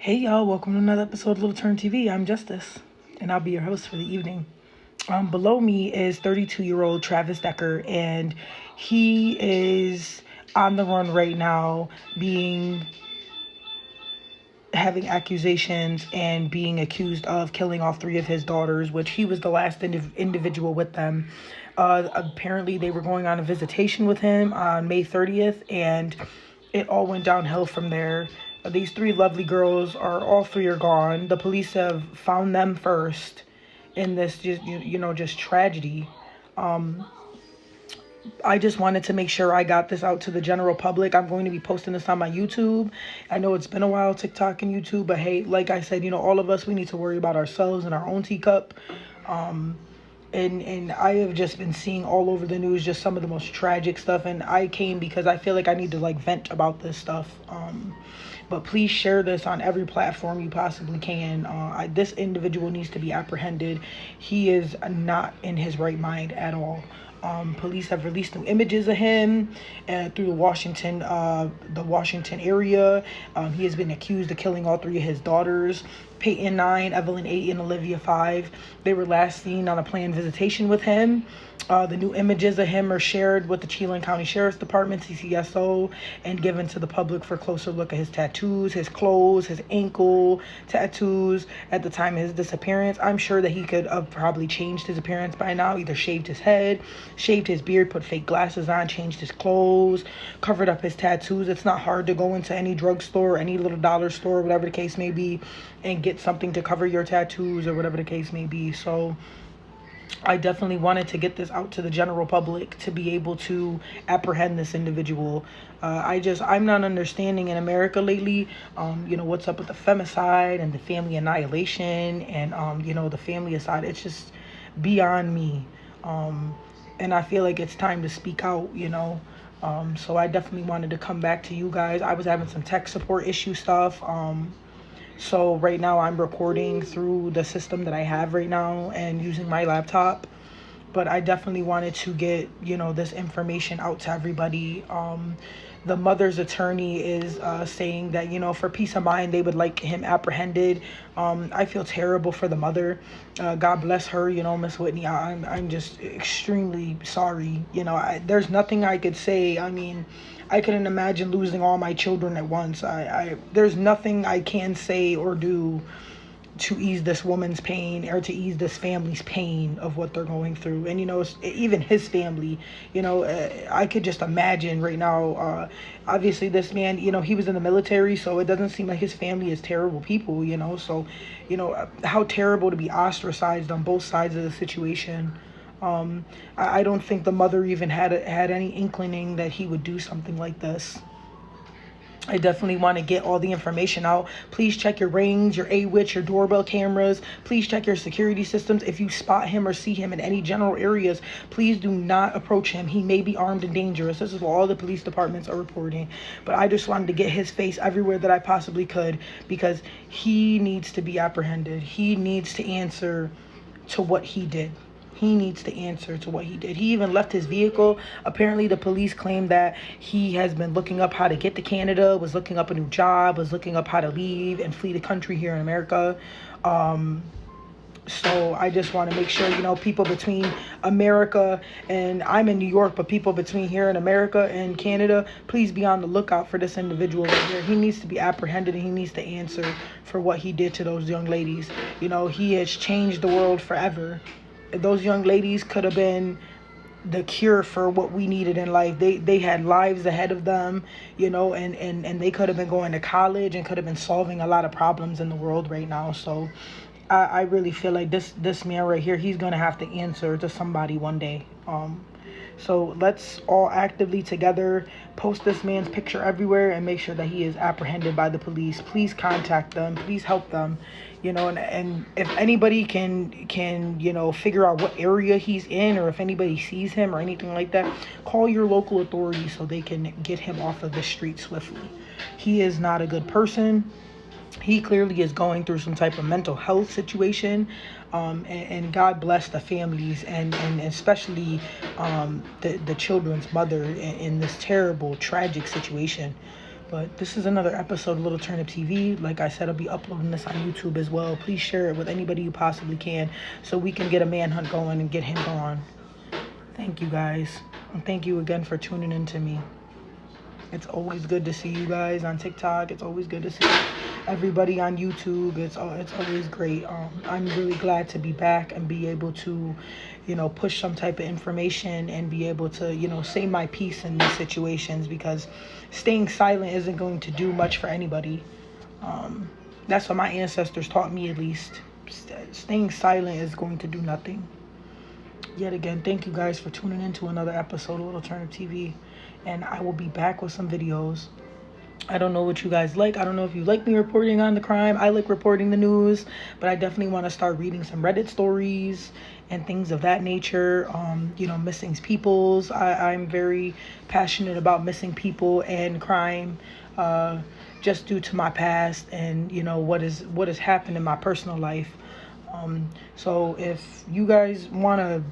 Hey y'all, welcome to another episode of Little Turn TV. I'm Justice, and I'll be your host for the evening. Below me is 32-year-old Travis Decker, and he is on the run right now, having accusations and being accused of killing off three of his daughters, which he was the last individual with them. Apparently, they were going on a visitation with him on May 30th, and it all went downhill from there. These three lovely girls all three are gone. The police have found them first in this just tragedy. I just wanted to make sure I got this out to the general public. I'm going to be posting this on my YouTube. I know it's been a while, TikTok and YouTube, but hey, like I said, all of us, we need to worry about ourselves and our own teacup. And I have just been seeing all over the news just some of the most tragic stuff, and I came because I feel like I need to vent about this stuff. But please share this on every platform you possibly can. This individual needs to be apprehended. He is not in his right mind at all. Police have released new images of him through the Washington area. He has been accused of killing all three of his daughters, Peyton 9, Evelyn 8, and Olivia 5. They were last seen on a planned visitation with him. The new images of him are shared with the Chelan County Sheriff's Department, CCSO, and given to the public for a closer look at his tattoos, his clothes, his ankle tattoos at the time of his disappearance. I'm sure that he could have probably changed his appearance by now, either shaved his head, shaved his beard, put fake glasses on, changed his clothes, covered up his tattoos. It's not hard to go into any drugstore, any little dollar store, whatever the case may be, and get something to cover your tattoos or whatever the case may be. So I definitely wanted to get this out to the general public to be able to apprehend this individual. I'm not understanding in America lately, what's up with the femicide and the family annihilation and, the family aside. It's just beyond me. And I feel like it's time to speak out, So I definitely wanted to come back to you guys. I was having some tech support issue stuff. So right now I'm recording through the system that I have right now and using my laptop. But I definitely wanted to get, this information out to everybody. The mother's attorney is saying that, for peace of mind, they would like him apprehended. I feel terrible for the mother. God bless her, Miss Whitney. I'm just extremely sorry. There's nothing I could say. I mean, I couldn't imagine losing all my children at once. There's nothing I can say or do to ease this woman's pain or to ease this family's pain of what they're going through. And, even his family, I could just imagine right now, obviously this man, he was in the military, so it doesn't seem like his family is terrible people, so, how terrible to be ostracized on both sides of the situation. I don't think the mother even had any inkling that he would do something like this. I definitely want to get all the information out. Please check your rings, your AWITS, your doorbell cameras. Please check your security systems. If you spot him or see him in any general areas, please do not approach him. He may be armed and dangerous. This is what all the police departments are reporting. But I just wanted to get his face everywhere that I possibly could because he needs to be apprehended. He needs to answer to what he did. He needs to answer to what he did. He even left his vehicle. Apparently, the police claim that he has been looking up how to get to Canada, was looking up a new job, was looking up how to leave and flee the country here in America. So I just want to make sure, people between America and I'm in New York, but people between here in America and Canada, please be on the lookout for this individual right here. He needs to be apprehended and he needs to answer for what he did to those young ladies. He has changed the world forever. Those young ladies could have been the cure for what we needed in life. They had lives ahead of them, and they could have been going to college and could have been solving a lot of problems in the world right now. So I really feel like this man right here, he's going to have to answer to somebody one day. So let's all actively together post this man's picture everywhere and make sure that he is apprehended by the police. Please contact them. Please help them. And if anybody can figure out what area he's in, or if anybody sees him or anything like that, call your local authorities so they can get him off of the street swiftly. He is not a good person. He clearly is going through some type of mental health situation, and God bless the families and especially the children's mother in this terrible, tragic situation. But this is another episode of Little Turnip TV. Like I said, I'll be uploading this on YouTube as well. Please share it with anybody you possibly can so we can get a manhunt going and get him gone. Thank you guys. And thank you again for tuning in to me. It's always good to see you guys on TikTok. It's always good to see everybody on YouTube. It's always great. I'm really glad to be back and be able to, push some type of information and be able to, say my piece in these situations, because staying silent isn't going to do much for anybody. That's what my ancestors taught me, at least. Staying silent is going to do nothing. Yet again, thank you guys for tuning in to another episode of Little Turnip TV. And I will be back with some videos. I don't know what you guys like. I don't know if you like me reporting on the crime. I like reporting the news, but I definitely want to start reading some Reddit stories and things of that nature. Missing peoples. I'm very passionate about missing people and crime, just due to my past and what has happened in my personal life. So if you guys want to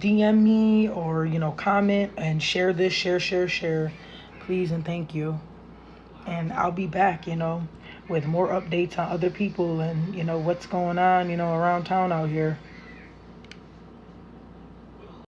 DM me or comment and share this, share, please and thank you. And I'll be back with more updates on other people and what's going on around town out here.